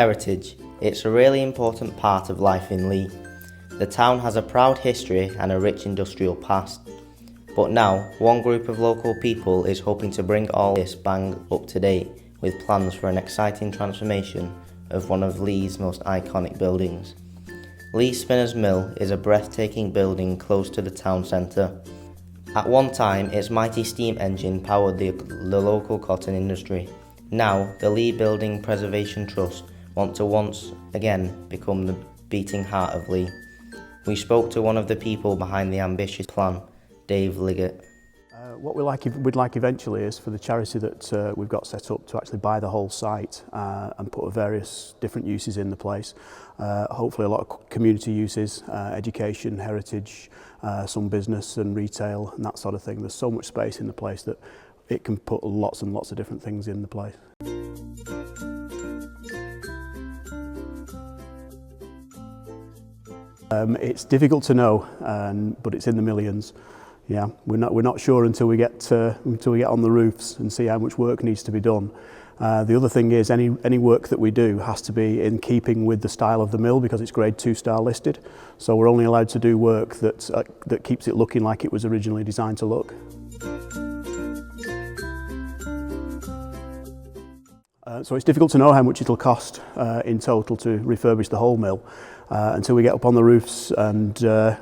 Heritage. It's a really important part of life in Leigh. The town has a proud history and a rich industrial past. But now, one group of local people is hoping to bring all this bang up to date with plans for an exciting transformation of one of Leigh's most iconic buildings. Leigh Spinners Mill is a breathtaking building close to the town centre. At one time, its mighty steam engine powered the local cotton industry. Now, the Leigh Building Preservation Trust want to once again become the beating heart of Leigh. We spoke to one of the people behind the ambitious plan, Dave Liggett. What we'd like eventually is for the charity that we've got set up to actually buy the whole site and put various different uses in the place. Hopefully a lot of community uses, education, heritage, some business and retail and that sort of thing. There's so much space in the place that it can put lots and lots of different things in the place. It's difficult to know, but it's in the millions. Yeah, we're not sure until we get on the roofs and see how much work needs to be done. The other thing is any work that we do has to be in keeping with the style of the mill because it's grade 2 star listed. So we're only allowed to do work that keeps it looking like it was originally designed to look. So it's difficult to know how much it'll cost in total to refurbish the whole mill until we get up on the roofs and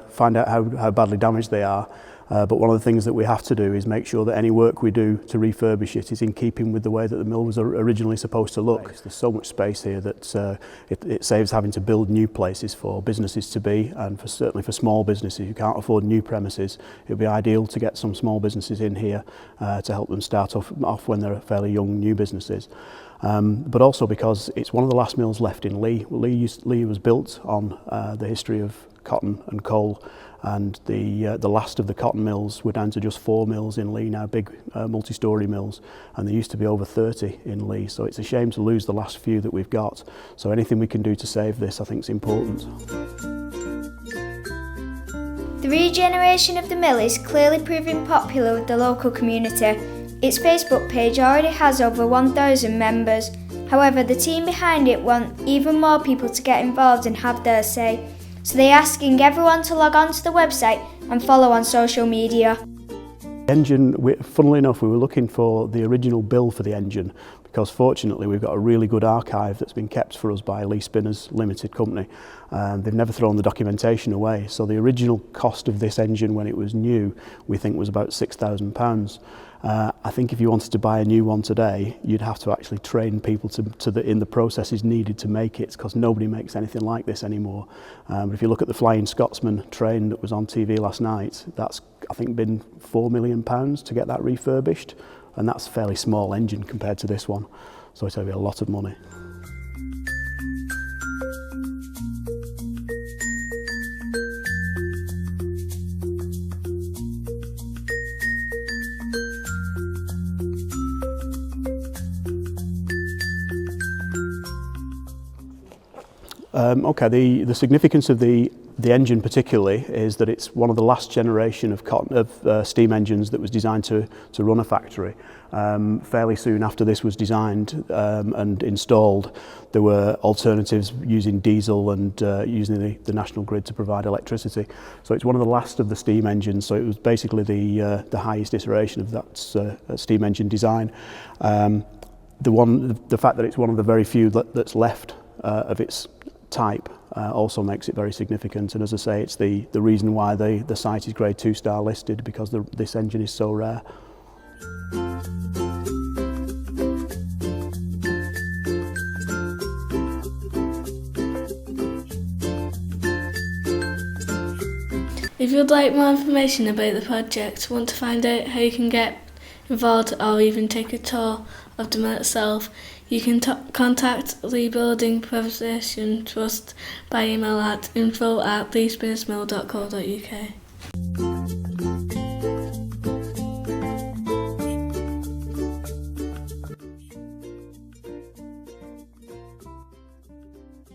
find out how badly damaged they are. But one of the things that we have to do is make sure that any work we do to refurbish it is in keeping with the way that the mill was originally supposed to look. There's so much space here that it saves having to build new places for businesses to be, and certainly for small businesses who can't afford new premises. It would be ideal to get some small businesses in here to help them start off when they're fairly young new businesses. But also because it's one of the last mills left in Leigh. Leigh was built on the history of cotton and coal, and the last of the cotton mills, we're down to just 4 mills in Leigh now, big multi-storey mills, and there used to be over 30 in Leigh, so it's a shame to lose the last few that we've got. So anything we can do to save this I think is important. The regeneration of the mill is clearly proving popular with the local community. Its Facebook page already has over 1,000 members. However, the team behind it want even more people to get involved and have their say. So they're asking everyone to log on to the website and follow on social media. The engine, funnily enough, we were looking for the original bill for the engine because fortunately we've got a really good archive that's been kept for us by Leigh Spinners Limited Company. They've never thrown the documentation away. So the original cost of this engine when it was new, we think was about £6,000. I think if you wanted to buy a new one today, you'd have to actually train people in the processes needed to make it, because nobody makes anything like this anymore. But if you look at the Flying Scotsman train that was on TV last night, that's I think been £4 million to get that refurbished, and that's a fairly small engine compared to this one. So it's going to be a lot of money. Okay, the significance of the engine particularly is that it's one of the last generation of steam engines that was designed to run a factory. Fairly soon after this was designed and installed, there were alternatives using diesel and using the national grid to provide electricity. So it's one of the last of the steam engines, so it was basically the highest iteration of that steam engine design. The fact that it's one of the very few that's left of its type also makes it very significant, and as I say, it's the reason why the site is grade 2 star listed, because this engine is so rare. If you'd like more information about the project, want to find out how you can get involved or even take a tour of the mill itself, you can contact Leigh Building Preservation Trust by email at info@leighspinnersmill.co.uk.